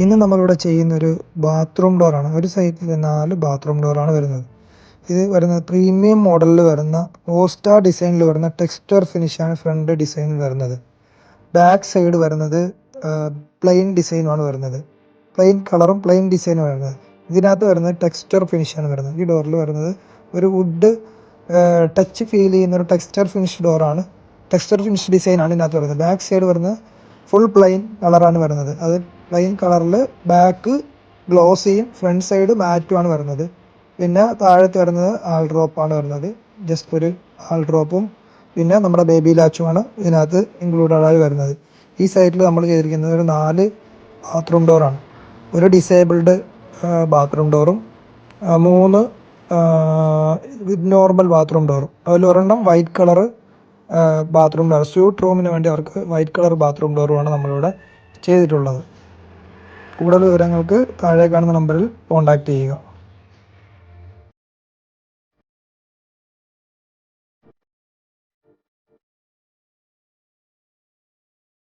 ഇന്ന് നമ്മളിവിടെ ചെയ്യുന്നൊരു ബാത്റൂം ഡോറാണ്. ഒരു സൈഡിൽ 4 ബാത്റൂം ഡോറാണ് വരുന്നത്. ഇത് വരുന്നത് പ്രീമിയം മോഡലിൽ വരുന്ന ഓസ്റ്റാർ ഡിസൈനിൽ വരുന്ന ടെക്സ്ചർ ഫിനിഷാണ് ഫ്രണ്ട് ഡിസൈനിൽ വരുന്നത്. ബാക്ക് സൈഡ് വരുന്നത് പ്ലെയിൻ ഡിസൈനുമാണ് വരുന്നത്. പ്ലെയിൻ കളറും പ്ലെയിൻ ഡിസൈനും വരുന്നത്. ഇതിനകത്ത് വരുന്നത് ടെക്സ്ചർ ഫിനിഷാണ് വരുന്നത്. ഈ ഡോറിൽ വരുന്നത് ഒരു വുഡ് ടച്ച് ഫീൽ ചെയ്യുന്നൊരു ടെക്സ്ചർ ഫിനിഷ് ഡോറാണ്. ടെക്സ്ചർ ഫിനിഷ് ഡിസൈനാണ് ഇതിനകത്ത് വരുന്നത്. ബാക്ക് സൈഡ് വരുന്നത് ഫുൾ പ്ലെയിൻ കളറാണ് വരുന്നത്. അത് പ്ലെയിൻ കളറിൽ ബാക്ക് ഗ്ലോസിയും ഫ്രണ്ട് സൈഡ് മാറ്റുമാണ് വരുന്നത്. പിന്നെ താഴത്ത് വരുന്നത് ആൾ ഡ്രോപ്പാണ് വരുന്നത്. ജസ്റ്റ് ഒരു ആൾ ഡ്രോപ്പും പിന്നെ നമ്മുടെ ബേബി ലാച്ചുമാണ് ഇതിനകത്ത് ഇൻക്ലൂഡഡായി വരുന്നത്. ഈ സൈഡിൽ നമ്മൾ ചെയ്തിരിക്കുന്നത് ഒരു 4 ബാത്റൂം ഡോറാണ്. ഒരു ഡിസേബിൾഡ് ബാത്റൂം ഡോറും 3 നോർമൽ ബാത്റൂം ഡോറും. അതിൽ ഒരെണ്ണം white colour bathroom door, suite റൂമിന് വേണ്ടി അവർക്ക് വൈറ്റ് കളർ ബാത്റൂം ഡോറുമാണ് നമ്മളിവിടെ ചെയ്തിട്ടുള്ളത്. കൂടുതൽ വിവരങ്ങൾക്ക് താഴെ കാണുന്ന നമ്പറിൽ കോൺടാക്റ്റ് ചെയ്യുക.